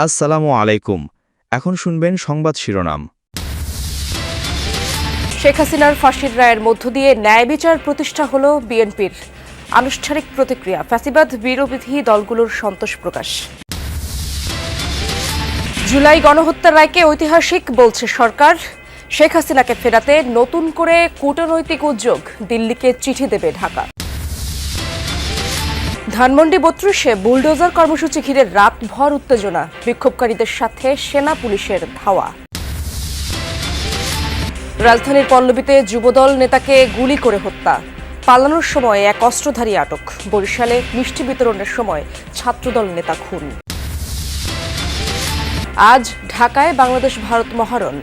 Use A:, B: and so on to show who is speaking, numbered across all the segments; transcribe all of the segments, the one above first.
A: আসসালামু আলাইকুম। এখন শুনবেন সংবাদ শিরোনাম।
B: শেখ হাসিনার ফাঁসির রায়ের মধ্য দিয়ে ন্যায় বিচার প্রতিষ্ঠা হলো বিএনপির আনুষ্ঠানিক প্রতিক্রিয়া। ফ্যাসিবাদ বিরোধী দলগুলোর সন্তোষ প্রকাশ। জুলাই গণহত্যার রায়কে ঐতিহাসিক বলছে সরকার। শেখ হাসিনাকে ফেরাতে নতুন করে কূটনৈতিক উদ্যোগ, দিল্লিকে চিঠি দেবে ঢাকা। ধানমন্ডি ৩২-এ বুলডোজার কর্মসূচি ঘিরে রাতভর উত্তেজনা, বিক্ষোভকারীদের সাথে সেনা পুলিশের ধাওয়া। রাজধানীর পল্লবীতে যুবদল নেতাকে গুলি করে হত্যা, পালানোর সময় এক অস্ত্রধারী আটক। বরিশালে মিষ্টি বিতরণের সময় ছাত্রদল নেতা খুন। আজ ঢাকায় বাংলাদেশ ভারত মহারণ।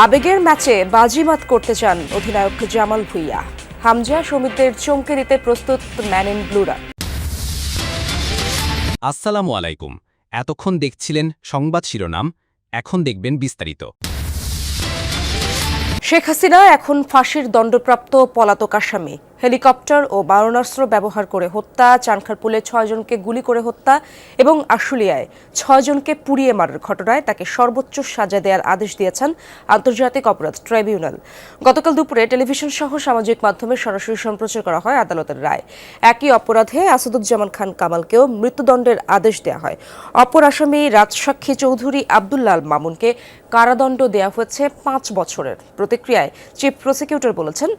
B: আবেগের ম্যাচে বাজিমাত করতে চান অধিনায়ক জামাল ভুঁইয়া। হামজা সমিতির চমকে দিতে প্রস্তুত ম্যান ইন ব্লুরা।
C: আসসালামু আলাইকুম। এতক্ষণ দেখছিলেন সংবাদ শিরোনাম, এখন দেখবেন বিস্তারিত।
B: শেখ হাসিনা এখন ফাঁসির দণ্ডপ্রাপ্ত পলাতক আসামি। হেলিকপ্টার ও মারণাস্ত্র ব্যবহার করে হত্যা, চানখারপুলে ৬ জনকে গুলি করে হত্যা এবং আশুলিয়ায় ৬ জনকে পুড়িয়ে মারার ঘটনায় তাকে সর্বোচ্চ সাজা দেওয়ার আদেশ দিয়েছেন আন্তর্জাতিক অপরাধ ট্রাইব্যুনাল। গতকাল দুপুরে টেলিভিশন সহ সামাজিক মাধ্যমে সরাসরি সম্প্রচার করা হয় আদালতের রায়। একই অপরাধে আসাদুজ্জামান খান কামালকেও মৃত্যুদণ্ডের আদেশ দেওয়া হয়। অপর আসামি রাজসাক্ষী চৌধুরী আব্দুল্লাহ আল মামুনকে কারাদণ্ড দেওয়া হয়েছে ৫ বছরের। প্রতিক্রিয়ায় চিফ প্রসিকিউটর বলেছেন,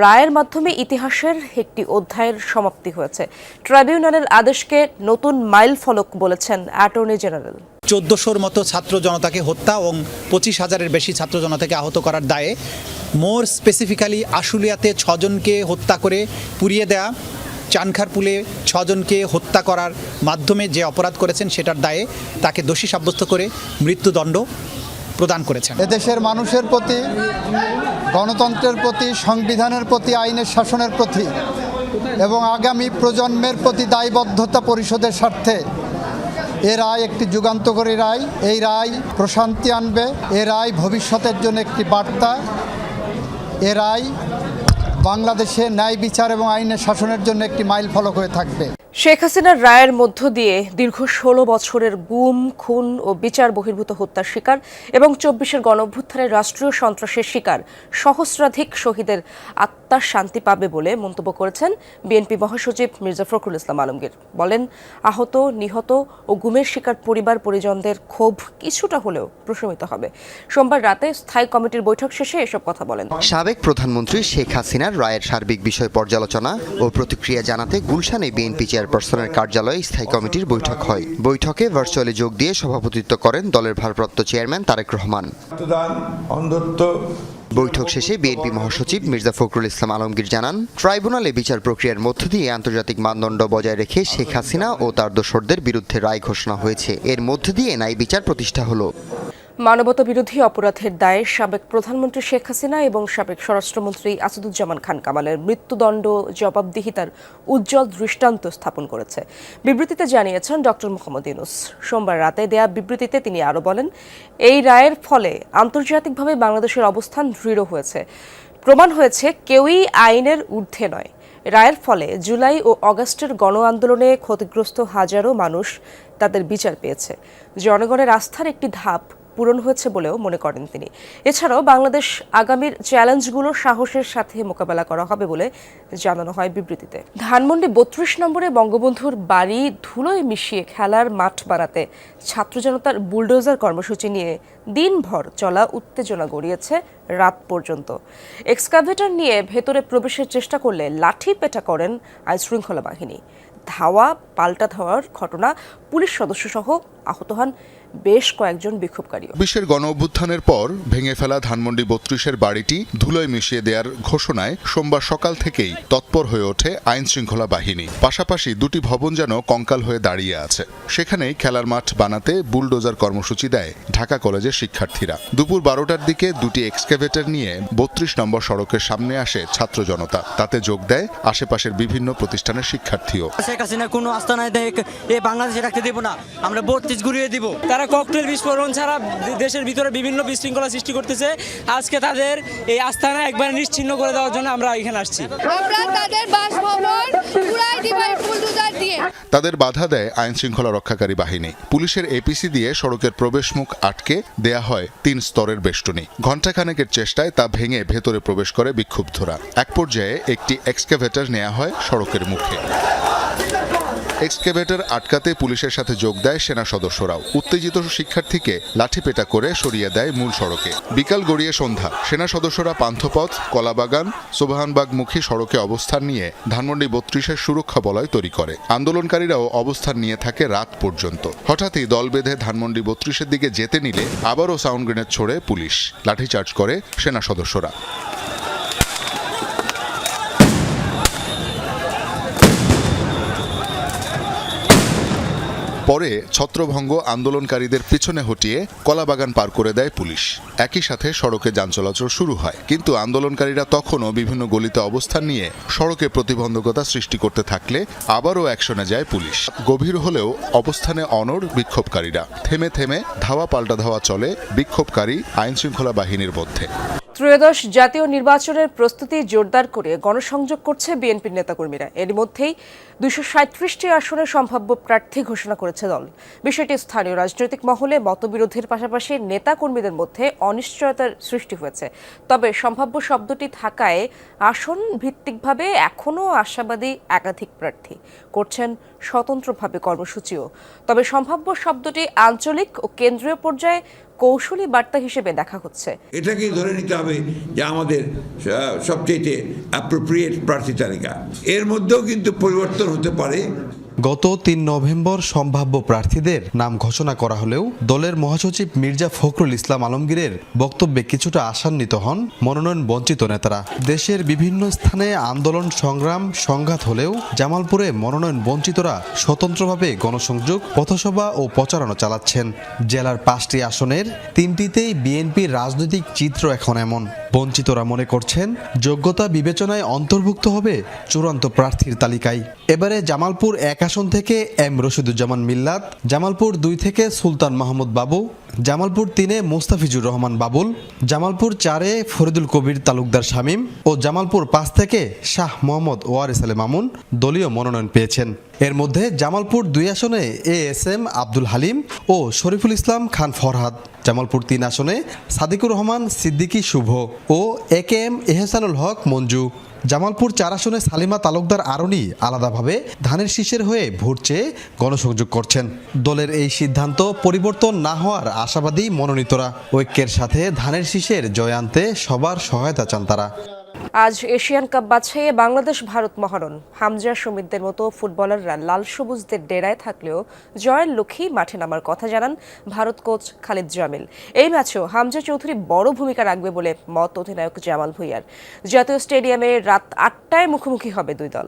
B: রায়ের মাধ্যমে ইতিহাসের একটি অধ্যায়ের সমাপ্তি হয়েছে। ট্রাইব্যুনালের আদেশকে নতুন মাইল ফলক বলেছেন অ্যাটর্নি জেনারেল।
D: ১৪০০র মতো ছাত্র জনতাকে হত্যা এবং ২৫,০০০-এর বেশি ছাত্র জনতাকে আহত করার দায়ে, মোর স্পেসিফিক্যালি আশুলিয়াতে ৬ জনকে হত্যা করে পুড়িয়ে দেয়া, চানখারপুলে ৬ জনকে হত্যা করার মাধ্যমে যে অপরাধ করেছেন সেটার দায়ে তাকে দোষী সাব্যস্ত করে মৃত্যুদণ্ড প্রদান করেছেন।
E: এদেশের মানুষের প্রতি, গণতন্ত্রের প্রতি, সংবিধানের প্রতি, আইনের শাসনের প্রতি এবং আগামী প্রজন্মের প্রতি দায়বদ্ধতা পরিশোধের স্বার্থে এ রায় একটি যুগান্তকারী রায়। এই রায় প্রশান্তি আনবে। এ রায় ভবিষ্যতের জন্য একটি বার্তা। এ রায় বাংলাদেশে ন্যায় বিচার এবং আইনের শাসনের জন্য একটি মাইল ফলক হয়ে থাকবে।
B: শেখ হাসিনার রায়ের মধ্য দিয়ে দীর্ঘ ১৬ বছরের গুম, খুন ও বিচার বহির্ভূত হত্যার শিকার এবং ২৪-এর গণঅভ্যুত্থানের রাষ্ট্রীয় সন্ত্রাসের শিকার সহস্রাধিক শহীদের আত্মার শান্তি পাবে বলে মন্তব্য করেছেন বিএনপি মহাসচিব মির্জা ফখরুল ইসলাম আলমগীর। বলেন, আহত, নিহত ও গুমের শিকার পরিবার পরিজনদের ক্ষোভ কিছুটা হলেও প্রশমিত হবে। সোমবার রাতে স্থায়ী কমিটির বৈঠক শেষে এসব কথা বলেন।
F: সাবেক প্রধানমন্ত্রী শেখ হাসিনার রায়ের সার্বিক বিষয় পর্যালোচনা ও প্রতিক্রিয়া জানাতে গুলশানে বিএনপি চেয়ারপারসনের কার্যালয়ে স্থায়ী কমিটির বৈঠক হয়। বৈঠকে ভার্চুয়ালি যোগ দিয়ে সভাপতিত্ব করেন দলের ভারপ্রাপ্ত চেয়ারম্যান তারেক রহমান। বৈঠক শেষে বিএনপি মহাসচিব মির্জা ফখরুল ইসলাম আলমগীর জানান, ট্রাইব্যুনালে বিচার প্রক্রিয়ার মধ্য দিয়ে আন্তর্জাতিক মানদণ্ড বজায় রেখে শেখ হাসিনা ও তার দোসরদের বিরুদ্ধে রায় ঘোষণা হয়েছে। এর মধ্য দিয়ে ন্যায় বিচার প্রতিষ্ঠা হলো।
B: মানবতা বিরোধী অপরাধের দায়ে সাবেক প্রধানমন্ত্রী শেখ হাসিনা এবং সাবেক স্বরাষ্ট্রমন্ত্রী আসাদুজ্জামান খান কামালের মৃত্যুদণ্ড জবাবদিহিতার উজ্জ্বল দৃষ্টান্ত স্থাপন করেছে। বিবৃতিতে জানিয়েছেন ডক্টর মোহাম্মদ ইউনূস। সোমবার রাতে দেয়া বিবৃতিতে তিনি আরও বলেন, এই রায়ের ফলে আন্তর্জাতিকভাবে বাংলাদেশের অবস্থান দৃঢ় হয়েছে। প্রমাণ হয়েছে কেউই আইনের ঊর্ধ্বে নয়। রায়ের ফলে জুলাই ও আগস্টের গণ আন্দোলনে ক্ষতিগ্রস্ত হাজারো মানুষ তাদের বিচার পেয়েছে। জনগণের আস্থার একটি ধাপ পূরণ হয়েছে বলেও মনে করেন তিনি। এছাড়াও বাংলাদেশ আগামীর চ্যালেঞ্জগুলো সাহসের সাথে মোকাবেলা করা হবে বলে জানানো হয় বিবৃতিতে। ধানমন্ডি ৩২ নম্বরে বঙ্গবন্ধুর বাড়ি ধুলোয় মিশিয়ে খেলার মাঠ বানাতে ছাত্র জনতার বুলডোজার কর্মসূচি নিয়ে দিনভর চলা উত্তেজনা গড়িয়েছে রাত পর্যন্ত। এক্সকাভেটর নিয়ে ভেতরে প্রবেশের চেষ্টা করলে লাঠি পেটা করেন আইনশৃঙ্খলা বাহিনী। ধাওয়া পাল্টা ধাওয়ার ঘটনা, পুলিশ সদস্যসহ আহত হন বেশ কয়েকজন বিক্ষোভকারী।
G: ২০-এর গণ অভ্যুত্থানের পর ভেঙে ফেলা ধানমন্ডি ৩২-এর বাড়িটি ধুলোয় মিশিয়ে দেওয়ার ঘোষণায় সোমবার সকাল থেকেই তৎপর হয়ে ওঠে আইন শৃঙ্খলা বাহিনী। পাশাপাশি দুটি ভবন যেন কঙ্কাল হয়ে দাঁড়িয়ে আছে। সেখানেই খেলার মাঠ বানাতে বুলডোজার কর্মসূচি দেয় ঢাকা কলেজের শিক্ষার্থীরা। দুপুর ১২টার দিকে দুটি এক্সকাভেটর নিয়ে ৩২ নম্বর সড়কের সামনে আসে ছাত্র জনতা। তাতে যোগ দেয় আশেপাশের বিভিন্ন প্রতিষ্ঠানের শিক্ষার্থীও।
H: শেখ হাসিনা কোনো আস্থা নাই, এই বাংলাদেশে রাখতে দেব না, আমরা ৩২ ঘুরিয়ে দিব। তারা ককটেল বিস্ফোরণ ছাড়া দেশের ভিতরে বিভিন্ন বিশৃঙ্খলা সৃষ্টি করতেছে। আজকে তাদের এই আস্তানা একবার নিশ্চিহ্ন করে দেওয়ার জন্য আমরা এখানে আসছি।
I: আমরা তাদের বাসভবন পুরাই দিব বুলডোজার দিয়ে।
G: তাদের বাধা দেয় আইন শৃঙ্খলা রক্ষাকারী বাহিনী। পুলিশের এপিসি দিয়ে সড়কের প্রবেশ মুখ আটকে দেয়া হয় 3 স্তরের বেষ্টনী। ঘণ্টাখানেকের চেষ্টায় তা ভেঙে ভেতরে প্রবেশ করে বিক্ষুব্ধরা। এক পর্যায়ে একটি এক্সকাভেটর নেওয়া হয় সড়কের মুখে। এক্সকাভেটর আটকাতে পুলিশের সাথে যোগ দেয় সেনা সদস্যরাও। উত্তেজিত শিক্ষার্থীকে লাঠিপেটা করে সরিয়ে দেয় মূল সড়কে। বিকাল গড়িয়ে সন্ধ্যা, সেনা সদস্যরা পান্থপথ, কলাবাগান, সোবহানবাগমুখী সড়কে অবস্থান নিয়ে ধানমন্ডি 32-এর সুরক্ষা বলয় তৈরি করে। আন্দোলনকারীরাও অবস্থান নিয়ে থাকে রাত পর্যন্ত। হঠাৎই দল বেঁধে ধানমন্ডি 32-এর দিকে যেতে নিলে আবারও সাউন্ড গ্রেনেড ছোড়ে পুলিশ। লাঠিচার্জ করে সেনা সদস্যরা। পরে ছত্রভঙ্গ আন্দোলনকারীদের পিছনে হটিয়ে কলাবাগান পার করে দেয় পুলিশ। একই সাথে সড়কে যান চলাচল শুরু হয়, কিন্তু আন্দোলনকারীরা তখনও বিভিন্ন গলিতে অবস্থান নিয়ে সড়কে প্রতিবন্ধকতা সৃষ্টি করতে থাকলে আবারও অ্যাকশনে যায় পুলিশ। গভীর হলেও অবস্থানে অনড় বিক্ষোভকারীরা। থেমে থেমে ধাওয়া পাল্টা ধাওয়া চলে বিক্ষোভকারী আইনশৃঙ্খলা বাহিনীর মধ্যে।
B: ত্রয়োদশ জাতীয় নির্বাচনের প্রস্তুতি জোরদার করে গণসংযোগ করছে বিএনপির নেতাকর্মীরা। এর মধ্যেই 237টি আসনে সম্ভাব্য প্রার্থী ঘোষণা করেছে দল। বিষয়টি স্থানীয় রাজনৈতিক মহলে মতবিরোধের পাশাপাশি নেতাকর্মীদের মধ্যে অনিশ্চয়তার সৃষ্টি হয়েছে। তবে সম্ভাব্য শব্দটি থাকায় আসন ভিত্তিকভাবে এখনও আশাবাদী একাধিক প্রার্থী করছেন স্বতন্ত্রভাবে কর্মসূচিও। তবে সম্ভাব্য শব্দটি আঞ্চলিক ও কেন্দ্রীয় পর্যায়ে কৌশলী বার্তা হিসেবে দেখা হচ্ছে।
J: এটাকেই ধরে নিতে হবে যে আমাদের সবচেয়ে অ্যাপ্রোপ্রিয়েট প্রার্থী তালিকা। এর মধ্যেও কিন্তু পরিবর্তন হতে পারে।
K: গত 3 নভেম্বর সম্ভাব্য প্রার্থীদের নাম ঘোষণা করা হলেও দলের মহাসচিব মির্জা ফখরুল ইসলাম আলমগীরের বক্তব্যে কিছুটা আশান্বিত হন মনোনয়ন বঞ্চিত নেতারা। দেশের বিভিন্ন স্থানে আন্দোলন সংগ্রাম সংঘাত হলেও জামালপুরে মনোনয়ন বঞ্চিতরা স্বতন্ত্রভাবে গণসংযোগ, পথসভা ও প্রচারণা চালাচ্ছেন। জেলার 5টি আসনের 3টিতেই বিএনপির রাজনৈতিক চিত্র এখন এমন। বঞ্চিতরা মনে করছেন যোগ্যতা বিবেচনায় অন্তর্ভুক্ত হবে চূড়ান্ত প্রার্থীর তালিকায়। এবারে জামালপুর 1 আসন থেকে এম রশিদুজ্জামান মিল্লাত, জামালপুর 2 থেকে সুলতান মাহমুদ বাবু, জামালপুর 3-এ মোস্তাফিজুর রহমান বাবুল, জামালপুর 4-এ ফরিদুল কবির তালুকদার শামীম ও জামালপুর 5 থেকে শাহ মোহাম্মদ ওয়ারিস আলী মামুন দলীয় মনোনয়ন পেয়েছেন। এর মধ্যে জামালপুর 2 আসনে ASM আব্দুল হালিম ও শরীফুল ইসলাম খান ফরহাদ, জামালপুর 3 আসনে সাদিকুর রহমান সিদ্দিকী শুভ ও AKM এহসানুল হক মঞ্জু, জামালপুর 4 আসনে সালিমা তালুকদার আরনি আলাদাভাবে ধানের শীষের হয়ে ভোট চেয়ে গণসংযোগ করছেন। দলের এই সিদ্ধান্ত পরিবর্তন না হওয়ার আশাবাদী মনোনীতরা। ঐক্যের সাথে ধানের শীষের জয় আনতে সবার সহায়তা চান তারা।
B: আজ এশিয়ান কাপ বাছাইয়ে বাংলাদেশ ভারত মহারণ। হামজা সুমিতদের মতো ফুটবলাররা লাল সবুজদের ডেরায় থাকলেও জয়ের লক্ষ্যেই মাঠে নামার কথা জানান ভারত কোচ খালিদ জামিল। এই ম্যাচেও হামজা চৌধুরী বড় ভূমিকা রাখবে বলে মত অধিনায়ক জামাল ভুঁইয়ার। জাতীয় স্টেডিয়ামে রাত 8টায় মুখোমুখি হবে 2 দল।